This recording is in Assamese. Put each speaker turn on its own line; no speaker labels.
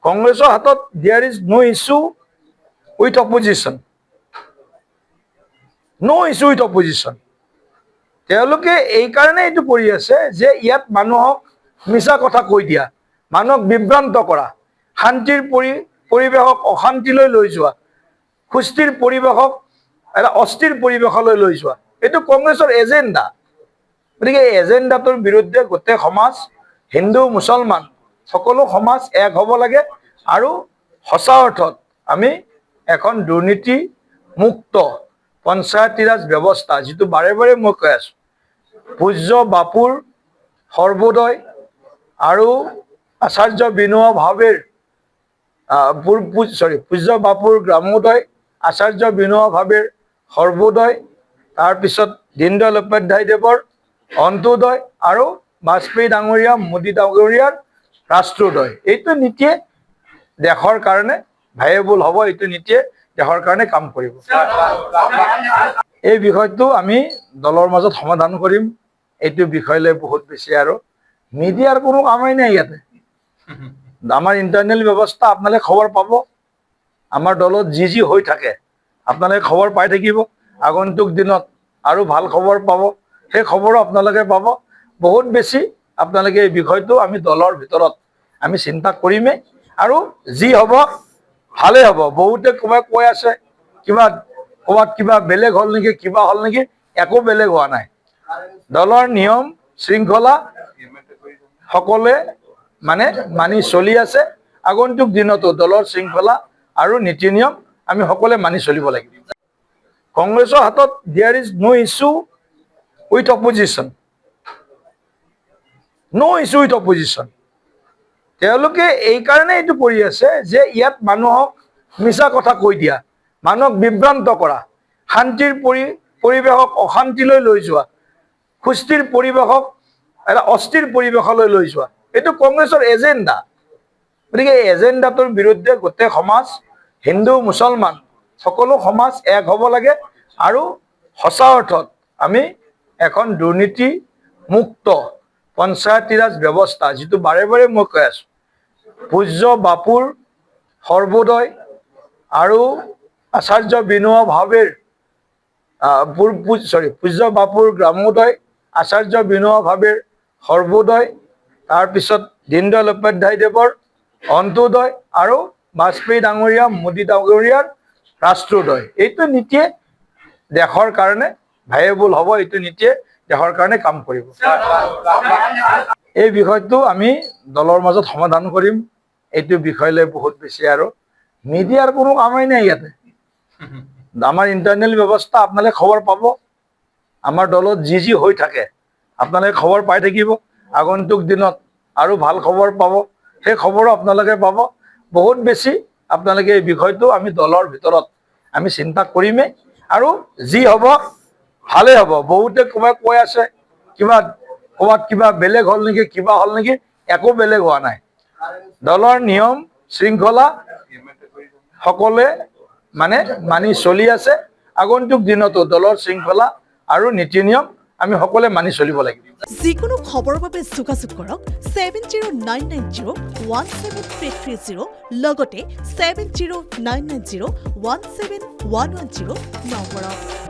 কংগ্ৰেছৰ হাতত there is no issue with opposition, no issue with opposition. তেওঁলোকে এইকাৰণে এইটো কৰি আছে যে ইয়াত মানুহক মিছা কথা কৈ দিয়া, মানুহক বিভ্ৰান্ত কৰা, শান্তিৰ পৰিৱেশক অশান্তিলৈ লৈ যোৱা, সুস্থিৰ পৰিৱেশক এটা অস্থিৰ পৰিৱেশলৈ লৈ যোৱা, এইটো কংগ্ৰেছৰ এজেণ্ডা। গতিকে এই এজেণ্ডাটোৰ বিৰুদ্ধে গোটেই সমাজ, হিন্দু মুছলমান সকলো সমাজ এক হ'ব লাগে আৰু সঁচা অৰ্থত আমি এখন দুৰ্নীতি মুক্ত পঞ্চায়তী ৰাজ ব্যৱস্থা, যিটো বাৰে বাৰে মই কৈ আছো, পূজ্য বাপুৰ সৰ্বোদয় আৰু আচাৰ্য বিনোবা ভাৱেৰ পূজ্য বাপুৰ গ্ৰামোদয়, আচাৰ্য বিনোবা ভাৱেৰ সৰ্বোদয়, তাৰপিছত দীনদয়াল উপাধ্যায়দেৱৰ অন্ত্যোদয় আৰু বাজপেয়ী ডাঙৰীয়া, মোদী ডাঙৰীয়াৰ ৰাষ্ট্ৰোদয়। এইটো নীতিয়ে দেশৰ কাৰণে ভায়েবল হ'ব, এইটো নীতিয়ে দেশৰ কাৰণে কাম কৰিব। এই বিষয়টো আমি দলৰ মাজত সমাধান কৰিম। এইটো বিষয়লৈ বহুত বেছি আৰু মিডিয়াৰ কোনো কামেই নাই ইয়াতে। আমাৰ ইণ্টাৰনেল ব্যৱস্থা, আপোনালোকে খবৰ পাব। আমাৰ দলত যি যি হৈ থাকে আপোনালোকে খবৰ পাই থাকিব। আগন্তুক দিনত আৰু ভাল খবৰ পাব, সেই খবৰো আপোনালোকে পাব। বহুত বেছি আপোনালোকে এই বিষয়টো আমি দলৰ ভিতৰত আমি চিন্তা কৰিমেই আৰু যি হ'ব ভালেই হ'ব। বহুতে ক'ৰবাত কৈ আছে ক'ৰবাত কিবা বেলেগ হ'ল নেকি, কিবা হ'ল নেকি, একো বেলেগ হোৱা নাই। দলৰ নিয়ম শৃংখলা সকলোৱে মানি চলি আছে। আগন্তুক দিনতো দলৰ শৃংখলা আৰু নীতি নিয়ম আমি সকলোৱে মানি চলিব লাগিব। কংগ্ৰেছৰ হাতত there is no issue with opposition, no issue with opposition. তেওঁলোকে এইকাৰণে এইটো কৰি আছে যে ইয়াত মানুহক মিছা কথা কৈ দিয়া, মানুহক বিভ্ৰান্ত কৰা, শান্তিৰ পৰিৱেশক অশান্তিলৈ লৈ যোৱা, সুস্থিৰ পৰিৱেশক এটা অস্থিৰ পৰিৱেশলৈ লৈ যোৱা, এইটো কংগ্ৰেছৰ এজেণ্ডা। গতিকে এই এজেণ্ডাটোৰ বিৰুদ্ধে গোটেই সমাজ, হিন্দু মুছলমান সকলো সমাজ এক হ'ব লাগে আৰু সঁচা অৰ্থত আমি এখন দুৰ্নীতি মুক্ত পঞ্চায়তী ৰাজ ব্যৱস্থা, যিটো বাৰে বাৰে মই কৈ আছো, পূজ্য বাপুৰ সৰ্বোদয় আৰু আচাৰ্য বিনোবা ভাৱেৰ পূজ্য বাপুৰ গ্ৰামোদয়, আচাৰ্য বিনোবা ভাৱেৰ সৰ্বোদয়, তাৰপিছত দীনদয়াল উপাধ্যায়দেৱৰ অন্ত্যোদয় আৰু বাজপেয়ী ডাঙৰীয়া, মোদী ডাঙৰীয়াৰ ৰাষ্ট্ৰোদয়। এইটো নীতিয়ে দেশৰ কাৰণে ভায়েবল হ'ব, এইটো নীতিয়ে দেশৰ কাৰণে কাম কৰিব। এই বিষয়টো আমি দলৰ মাজত সমাধান কৰিম। এইটো বিষয়লৈ বহুত বেছি আৰু মিডিয়াৰ কোনো কামেই নাই ইয়াতে। আমাৰ ইণ্টাৰনেল ব্যৱস্থা, আপোনালোকে খবৰ পাব। আমাৰ দলত যি যি হৈ থাকে আপোনালোকে খবৰ পাই থাকিব। আগন্তুক দিনত আৰু ভাল খবৰ পাব, সেই খবৰো আপোনালোকে পাব। বহুত বেছি আপোনালোকে এই বিষয়টো আমি দলৰ ভিতৰত আমি চিন্তা কৰিমেই আৰু যি হ'ব ভালেই হ'ব। বহুতে ক'ৰবাত কৈ আছে ক'ৰবাত কিবা বেলেগ হ'ল নেকি, কিবা হ'ল নেকি, একো বেলেগ হোৱা নাই। দলৰ নিয়ম শৃংখলা সকলোৱে মানি চলি আছে। আগন্তুক দিনতো দলৰ শৃংখলা আৰু নীতি নিয়ম আমি সকলোৱে মানি চলিব লাগিব।
যিকোনো খবৰৰ বাবে যোগাযোগ কৰক 7099017330 লগতে 7099017110 নম্বৰত।